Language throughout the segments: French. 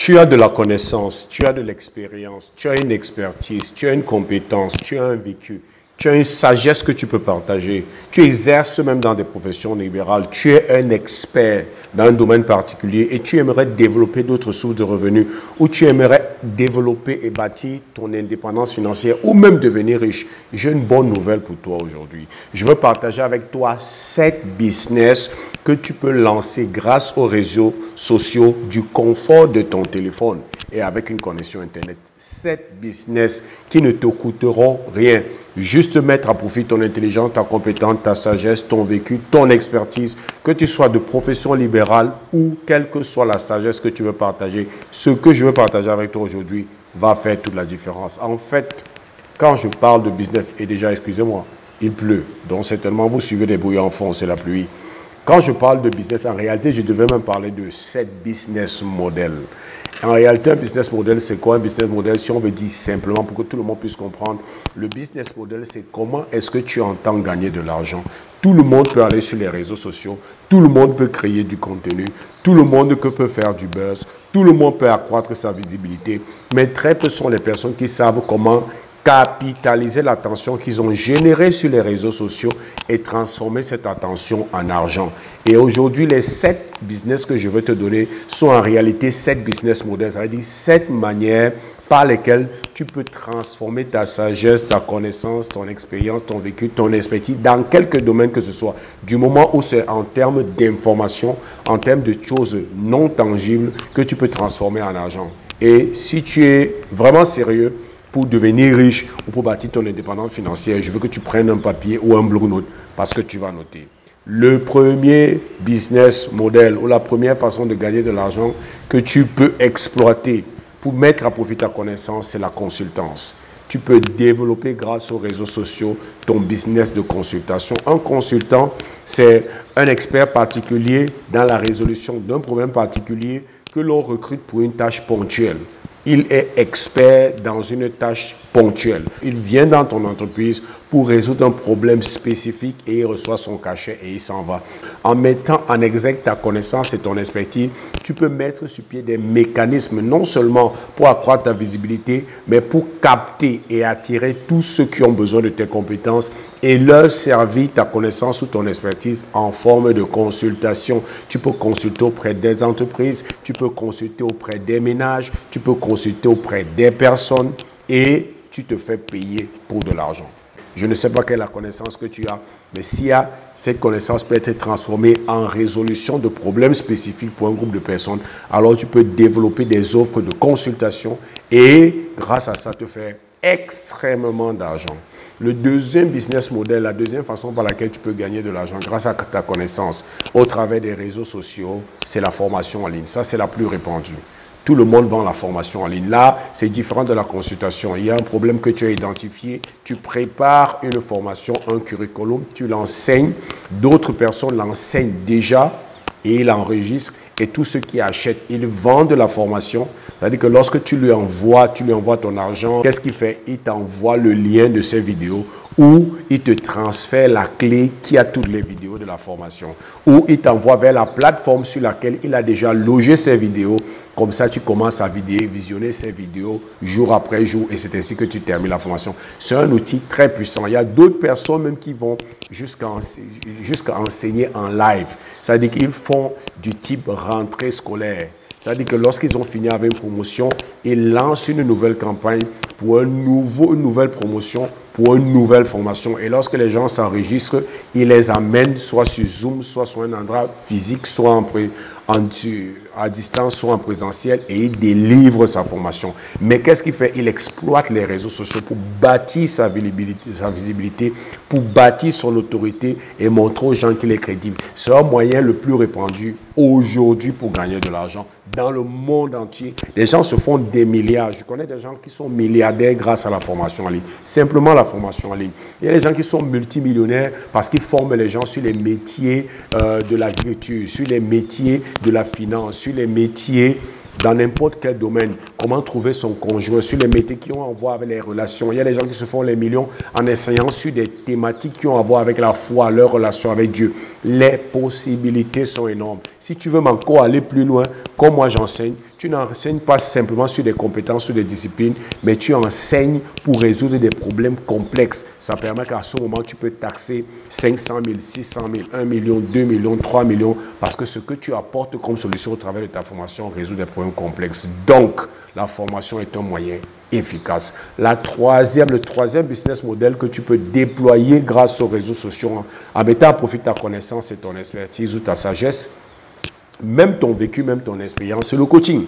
Tu as de la connaissance, tu as de l'expérience, tu as une expertise, tu as une compétence, tu as un vécu, tu as une sagesse que tu peux partager. Tu exerces même dans des professions libérales. Tu es un expert dans un domaine particulier et tu aimerais développer d'autres sources de revenus ou tu aimerais développer et bâtir ton indépendance financière ou même devenir riche. J'ai une bonne nouvelle pour toi aujourd'hui. Je veux partager avec toi 7 business que tu peux lancer grâce aux réseaux sociaux du confort de ton téléphone et avec une connexion Internet. 7 business qui ne te coûteront rien. Juste mettre à profit ton intelligence, ta compétence, ta sagesse, ton vécu, ton expertise, que tu sois de profession libérale ou quelle que soit la sagesse que tu veux partager. Ce que je veux partager avec toi aujourd'hui va faire toute la différence. En fait, quand je parle de business, et déjà, excusez-moi, il pleut. Donc, certainement, vous suivez des brouillards en fond, c'est la pluie. Quand je parle de business, en réalité, je devais même parler de 7 business models. En réalité, un business model, c'est quoi un business model? Si on veut dire simplement pour que tout le monde puisse comprendre, le business model, c'est comment est-ce que tu entends gagner de l'argent. Tout le monde peut aller sur les réseaux sociaux, tout le monde peut créer du contenu, tout le monde peut faire du buzz, tout le monde peut accroître sa visibilité, mais très peu sont les personnes qui savent comment capitaliser l'attention qu'ils ont générée sur les réseaux sociaux et transformer cette attention en argent. Et aujourd'hui, les 7 business que je veux te donner sont en réalité 7 business models, c'est-à-dire 7 manières par lesquelles tu peux transformer ta sagesse, ta connaissance, ton expérience, ton vécu, ton expertise dans quelques domaines que ce soit. Du moment où c'est en termes d'information, en termes de choses non tangibles que tu peux transformer en argent. Et si tu es vraiment sérieux pour devenir riche ou pour bâtir ton indépendance financière, je veux que tu prennes un papier ou un bloc-notes parce que tu vas noter. Le premier business model ou la première façon de gagner de l'argent que tu peux exploiter pour mettre à profit ta connaissance, c'est la consultance. Tu peux développer grâce aux réseaux sociaux ton business de consultation. Un consultant, c'est un expert particulier dans la résolution d'un problème particulier que l'on recrute pour une tâche ponctuelle. Il est expert dans une tâche ponctuelle. Il vient dans ton entreprise pour résoudre un problème spécifique et il reçoit son cachet et il s'en va. En mettant en exergue ta connaissance et ton expertise, tu peux mettre sur pied des mécanismes non seulement pour accroître ta visibilité, mais pour capter et attirer tous ceux qui ont besoin de tes compétences et leur servir ta connaissance ou ton expertise en forme de consultation. Tu peux consulter auprès des entreprises, tu peux consulter auprès des ménages, tu peux consulter auprès des personnes et tu te fais payer pour de l'argent. Je ne sais pas quelle est la connaissance que tu as, mais si cette connaissance peut être transformée en résolution de problèmes spécifiques pour un groupe de personnes, alors tu peux développer des offres de consultation et grâce à ça te faire extrêmement d'argent. Le deuxième business model, la deuxième façon par laquelle tu peux gagner de l'argent grâce à ta connaissance au travers des réseaux sociaux, c'est la formation en ligne. Ça, c'est la plus répandue. Tout le monde vend la formation en ligne. Là, c'est différent de la consultation. Il y a un problème que tu as identifié. Tu prépares une formation, un curriculum, tu l'enseignes. D'autres personnes l'enseignent déjà et ils l'enregistrent. Et tous ceux qui achètent, ils vendent la formation. C'est-à-dire que lorsque tu lui envoies ton argent, qu'est-ce qu'il fait? Il t'envoie le lien de ces vidéos ou il te transfère la clé qui a toutes les vidéos de la formation. Ou il t'envoie vers la plateforme sur laquelle il a déjà logé ces vidéos. Comme ça, tu commences à visionner ces vidéos jour après jour et c'est ainsi que tu termines la formation. C'est un outil très puissant. Il y a d'autres personnes même qui vont jusqu'à enseigner en live. C'est-à-dire qu'ils font du type rentrée scolaire. C'est-à-dire que lorsqu'ils ont fini avec une promotion, ils lancent une nouvelle campagne pour une nouvelle promotion, pour une nouvelle formation. Et lorsque les gens s'enregistrent, ils les amènent soit sur Zoom, soit sur un endroit physique, soit à distance, soit en présentiel, et il délivre sa formation. Mais qu'est-ce qu'il fait? Il exploite les réseaux sociaux pour bâtir sa visibilité, pour bâtir son autorité et montrer aux gens qu'il est crédible. C'est un moyen le plus répandu aujourd'hui pour gagner de l'argent. Dans le monde entier, les gens se font des milliards. Je connais des gens qui sont milliardaires grâce à la formation en ligne. Simplement la formation en ligne. Il y a des gens qui sont multimillionnaires parce qu'ils forment les gens sur les métiers de l'agriculture, sur les métiers de la finance, sur les métiers dans n'importe quel domaine, comment trouver son conjoint, sur les métiers qui ont à voir avec les relations. Il y a des gens qui se font les millions en enseignant sur des thématiques qui ont à voir avec la foi, leur relation avec Dieu. Les possibilités sont énormes. Si tu veux encore aller plus loin, comme moi j'enseigne, tu n'enseignes pas simplement sur des compétences, sur des disciplines, mais tu enseignes pour résoudre des problèmes complexes. Ça permet qu'à ce moment, tu peux taxer 500 000, 600 000, 1 million, 2 millions, 3 millions, parce que ce que tu apportes comme solution au travers de ta formation résout des problèmes complexes. Donc, la formation est un moyen efficace. Le troisième business model que tu peux déployer grâce aux réseaux sociaux, en mettant à profit ta connaissance et ton expertise ou ta sagesse, même ton vécu, même ton expérience, c'est le coaching.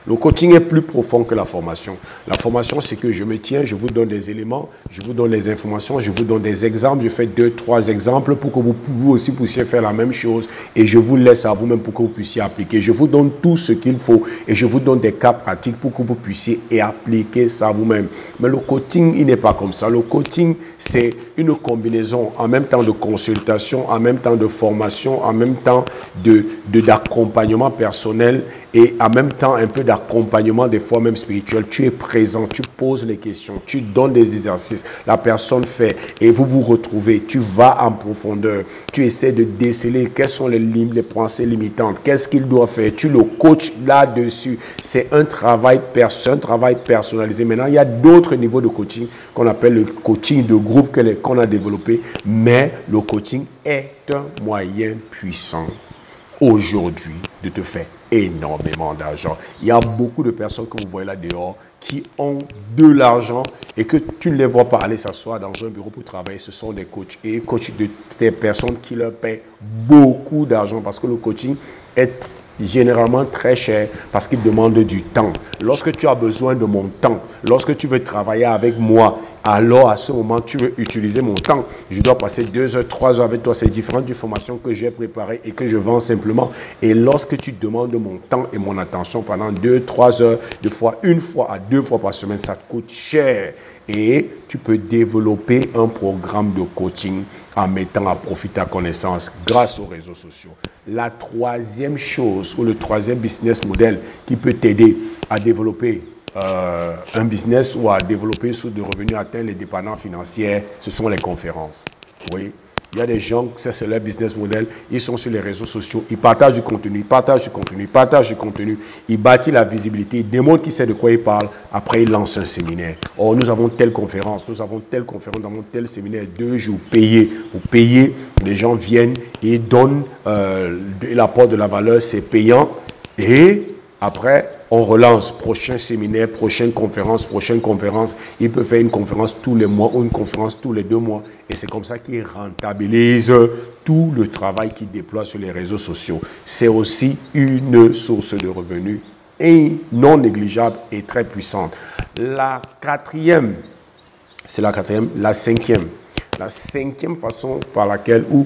Le coaching est plus profond que la formation. La formation, c'est que je me tiens, je vous donne des éléments, je vous donne des informations, je vous donne des exemples, je fais 2, 3 exemples pour que vous aussi puissiez faire la même chose et je vous laisse à vous-même pour que vous puissiez appliquer. Je vous donne tout ce qu'il faut et je vous donne des cas pratiques pour que vous puissiez appliquer ça vous-même. Mais le coaching, il n'est pas comme ça. Le coaching, c'est une combinaison en même temps de consultation, en même temps de formation, en même temps d'accompagnement personnel et en même temps un peu d'accompagnement, des fois même spirituel. Tu es présent, tu poses les questions, tu donnes des exercices, la personne fait et vous vous retrouvez, tu vas en profondeur, tu essaies de déceler quelles sont les pensées limitantes, qu'est-ce qu'il doit faire, tu le coaches là-dessus. C'est un travail personnalisé. Maintenant, il y a d'autres niveaux de coaching qu'on appelle le coaching de groupe qu'on a développé, mais le coaching est un moyen puissant aujourd'hui de te faire énormément d'argent. Il y a beaucoup de personnes que vous voyez là dehors qui ont de l'argent et que tu ne les vois pas aller s'asseoir dans un bureau pour travailler. Ce sont des coachs et coachs des personnes qui leur paient beaucoup d'argent parce que le coaching est généralement très cher parce qu'il demande du temps. Lorsque tu as besoin de mon temps, lorsque tu veux travailler avec moi, alors à ce moment, tu veux utiliser mon temps. Je dois passer 2 heures, 3 heures avec toi. C'est différent d'une formation que j'ai préparée et que je vends simplement. Et lorsque tu demandes mon temps et mon attention pendant 2, 3 heures, de fois 1 fois à 2 fois par semaine, ça te coûte cher. Et tu peux développer un programme de coaching en mettant à profit ta connaissance grâce aux réseaux sociaux. La troisième chose ou le troisième business model qui peut t'aider à développer un business ou à développer une source de revenus, atteindre les dépendances financières, ce sont les conférences. Oui. Il y a des gens, ça c'est leur business model, ils sont sur les réseaux sociaux, ils partagent du contenu, ils bâtissent la visibilité, ils démontrent qui sait de quoi ils parlent, après ils lancent un séminaire. Oh, nous avons telle conférence, nous avons tel séminaire, 2 jours payés. Vous payez, les gens viennent et donnent l'apport de la valeur, c'est payant. Et après, on relance, prochain séminaire, prochaine conférence. Il peut faire une conférence tous les mois ou une conférence tous les 2 mois. Et c'est comme ça qu'il rentabilise tout le travail qu'il déploie sur les réseaux sociaux. C'est aussi une source de revenus et non négligeable et très puissante. La cinquième façon par laquelle, ou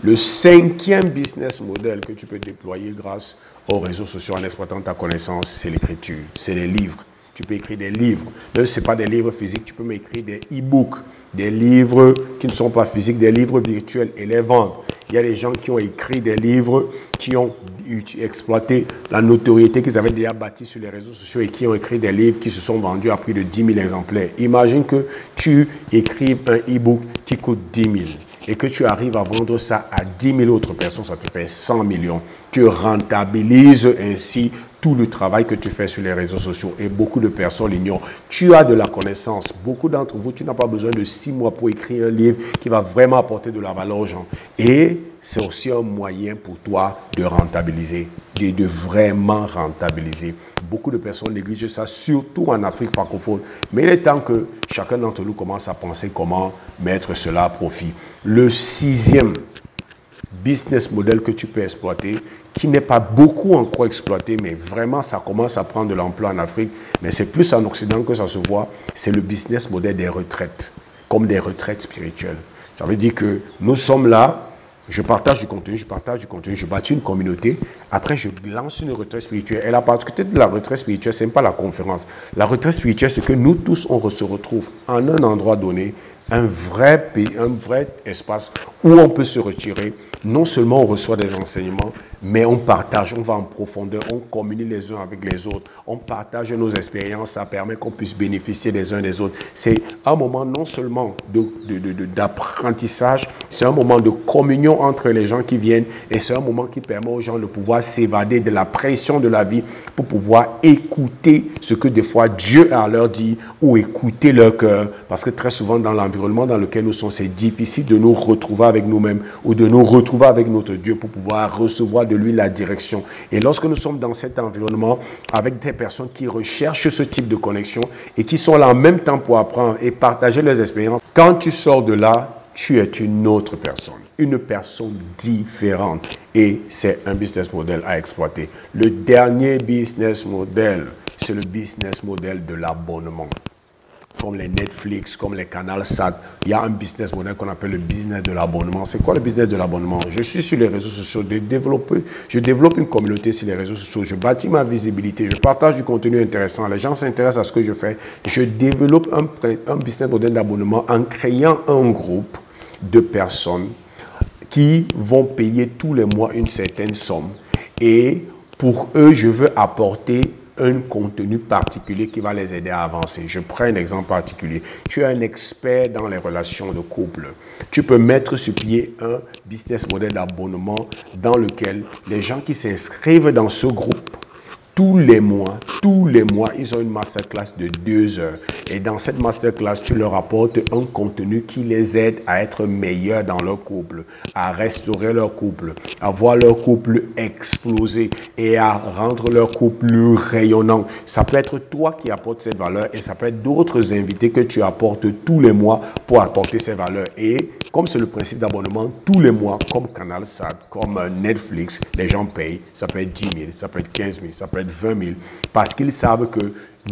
le 5e business model que tu peux déployer grâce aux réseaux sociaux en exploitant ta connaissance, c'est l'écriture, c'est les livres. Tu peux écrire des livres. Même si ce n'est pas des livres physiques, tu peux m'écrire des e-books, des livres qui ne sont pas physiques, des livres virtuels et les vendre. Il y a des gens qui ont écrit des livres, qui ont exploité la notoriété qu'ils avaient déjà bâtie sur les réseaux sociaux et qui ont écrit des livres qui se sont vendus à prix de 10 000 exemplaires. Imagine que tu écrives un e-book qui coûte 10 000. Et que tu arrives à vendre ça à 10 000 autres personnes, ça te fait 100 millions. Tu rentabilises ainsi tout le travail que tu fais sur les réseaux sociaux et beaucoup de personnes l'ignorent. Tu as de la connaissance. Beaucoup d'entre vous, tu n'as pas besoin de 6 mois pour écrire un livre qui va vraiment apporter de la valeur aux gens. Et c'est aussi un moyen pour toi de rentabiliser, de vraiment rentabiliser. Beaucoup de personnes négligent ça, surtout en Afrique francophone. Mais il est temps que chacun d'entre nous commence à penser comment mettre cela à profit. Le 6e business model que tu peux exploiter, qui n'est pas beaucoup encore exploité, mais vraiment ça commence à prendre de l'ampleur en Afrique, mais c'est plus en Occident que ça se voit, c'est le business model des retraites, comme des retraites spirituelles. Ça veut dire que nous sommes là, je partage du contenu, je bâtis une communauté, après je lance une retraite spirituelle. Et la particularité de la retraite spirituelle, ce n'est pas la conférence. La retraite spirituelle, c'est que nous tous, on se retrouve en un endroit donné, un vrai pays, un vrai espace où on peut se retirer. Non seulement on reçoit des enseignements, mais on partage, on va en profondeur, on communie les uns avec les autres, on partage nos expériences, ça permet qu'on puisse bénéficier les uns des autres. C'est un moment non seulement d'apprentissage, c'est un moment de communion entre les gens qui viennent et c'est un moment qui permet aux gens de pouvoir s'évader de la pression de la vie pour pouvoir écouter ce que des fois Dieu a à leur dire ou écouter leur cœur. Parce que très souvent dans l'environnement dans lequel nous sommes, c'est difficile de nous retrouver avec nous-mêmes ou de nous retrouver avec notre Dieu pour pouvoir recevoir de lui la direction. Et lorsque nous sommes dans cet environnement avec des personnes qui recherchent ce type de connexion et qui sont là en même temps pour apprendre et partager leurs expériences, quand tu sors de là, tu es une autre personne différente. Et c'est un business model à exploiter. Le dernier business model, c'est le business model de l'abonnement. Comme les Netflix, comme les canals SAT, il y a un business model qu'on appelle le business de l'abonnement. C'est quoi le business de l'abonnement? Je suis sur les réseaux sociaux, je développe une communauté sur les réseaux sociaux, je bâtis ma visibilité, je partage du contenu intéressant, les gens s'intéressent à ce que je fais. Je développe un business model d'abonnement en créant un groupe de personnes qui vont payer tous les mois une certaine somme. Et pour eux, je veux apporter un contenu particulier qui va les aider à avancer. Je prends un exemple particulier. Tu es un expert dans les relations de couple. Tu peux mettre sur pied un business model d'abonnement dans lequel les gens qui s'inscrivent dans ce groupe, tous les mois, ils ont une masterclass de 2 heures. Et dans cette masterclass, tu leur apportes un contenu qui les aide à être meilleurs dans leur couple, à restaurer leur couple, à voir leur couple exploser et à rendre leur couple rayonnant. Ça peut être toi qui apportes cette valeur et ça peut être d'autres invités que tu apportes tous les mois pour apporter ces valeurs. Et comme c'est le principe d'abonnement, tous les mois, comme Canal SAT, comme Netflix, les gens payent. Ça peut être 10 000, ça peut être 15 000, ça peut être 20 000. Parce qu'ils savent que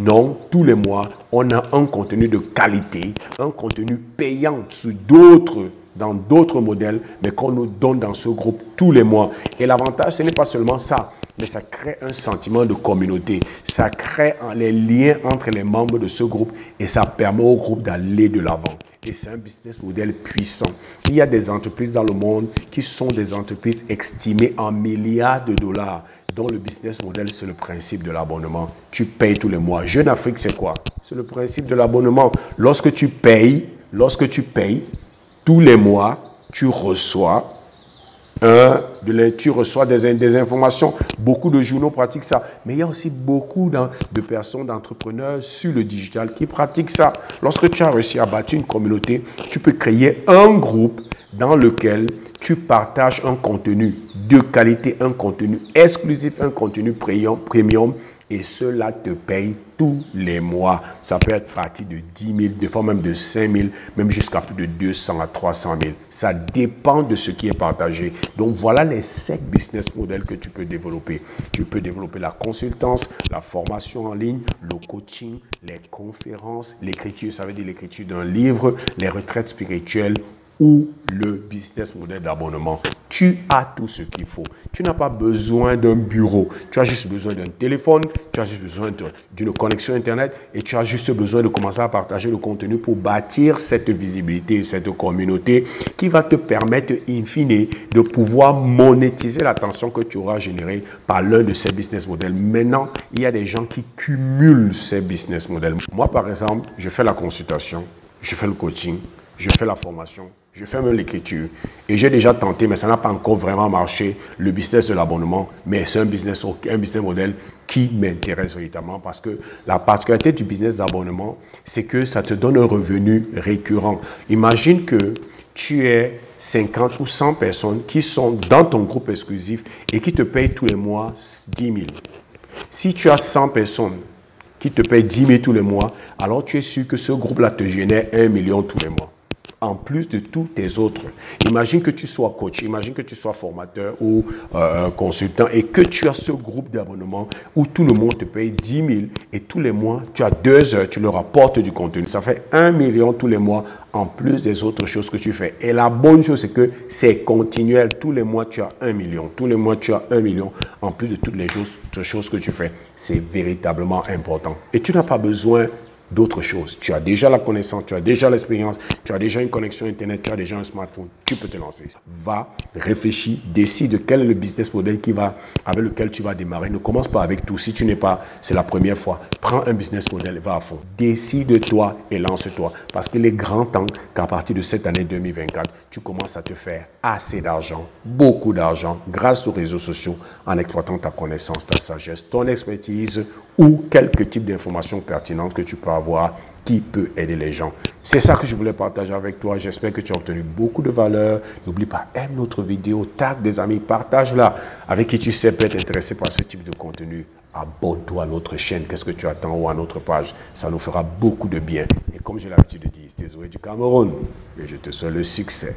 non, tous les mois, on a un contenu de qualité, un contenu payant dans d'autres modèles, mais qu'on nous donne dans ce groupe tous les mois. Et l'avantage, ce n'est pas seulement ça, mais ça crée un sentiment de communauté. Ça crée les liens entre les membres de ce groupe et ça permet au groupe d'aller de l'avant. Et c'est un business model puissant. Il y a des entreprises dans le monde qui sont des entreprises estimées en milliards de dollars, dont le business model, c'est le principe de l'abonnement. Tu payes tous les mois. Jeune Afrique, c'est quoi? C'est le principe de l'abonnement. Lorsque tu payes, tous les mois, tu reçois des informations. Beaucoup de journaux pratiquent ça. Mais il y a aussi beaucoup de personnes, d'entrepreneurs sur le digital qui pratiquent ça. Lorsque tu as réussi à bâtir une communauté, tu peux créer un groupe dans lequel tu partages un contenu de qualité, un contenu exclusif, un contenu premium. Et cela te paye tous les mois. Ça peut être parti de 10 000, des fois même de 5 000, même jusqu'à plus de 200 à 300 000. Ça dépend de ce qui est partagé. Donc voilà les 7 business models que tu peux développer. Tu peux développer la consultance, la formation en ligne, le coaching, les conférences, l'écriture, ça veut dire l'écriture d'un livre, les retraites spirituelles, ou le business model d'abonnement. Tu as tout ce qu'il faut. Tu n'as pas besoin d'un bureau. Tu as juste besoin d'un téléphone, tu as juste besoin d'une connexion Internet et tu as juste besoin de commencer à partager le contenu pour bâtir cette visibilité, cette communauté qui va te permettre, in fine, de pouvoir monétiser l'attention que tu auras générée par l'un de ces business models. Maintenant, il y a des gens qui cumulent ces business models. Moi, par exemple, je fais la consultation, je fais le coaching, je fais la formation, je fais même l'écriture. Et j'ai déjà tenté, mais ça n'a pas encore vraiment marché, le business de l'abonnement. Mais c'est un business model qui m'intéresse véritablement parce que la particularité du business d'abonnement, c'est que ça te donne un revenu récurrent. Imagine que tu es 50 ou 100 personnes qui sont dans ton groupe exclusif et qui te payent tous les mois 10 000. Si tu as 100 personnes qui te payent 10 000 tous les mois, alors tu es sûr que ce groupe-là te génère 1 million tous les mois. En plus de tous tes autres. Imagine que tu sois coach, imagine que tu sois formateur ou consultant et que tu as ce groupe d'abonnement où tout le monde te paye 10 000 et tous les mois, tu as 2 heures, tu leur apportes du contenu. Ça fait 1 million tous les mois en plus des autres choses que tu fais. Et la bonne chose, c'est que c'est continuel. Tous les mois, tu as 1 million. Tous les mois, tu as 1 million en plus de toutes les choses que tu fais. C'est véritablement important. Et tu n'as pas besoin d'autres choses. Tu as déjà la connaissance, tu as déjà l'expérience, tu as déjà une connexion Internet, tu as déjà un smartphone, tu peux te lancer. Va, réfléchis, décide quel est le business model avec lequel tu vas démarrer. Ne commence pas avec tout. Si tu n'es pas, c'est la première fois. Prends un business model, va à fond. Décide-toi et lance-toi. Parce qu'il est grand temps qu'à partir de cette année 2024, tu commences à te faire assez d'argent, beaucoup d'argent, grâce aux réseaux sociaux, en exploitant ta connaissance, ta sagesse, ton expertise ou quelques types d'informations pertinentes que tu peux avoir qui peut aider les gens. C'est ça que je voulais partager avec toi. J'espère que tu as obtenu beaucoup de valeur. N'oublie pas, aime notre vidéo, tag des amis, partage-la avec qui tu sais peut être intéressé par ce type de contenu. Abonne-toi à notre chaîne. Qu'est-ce que tu attends ou à notre page? Ça nous fera beaucoup de bien. Et comme j'ai l'habitude de dire, c'est Zoé du Cameroun et je te souhaite le succès.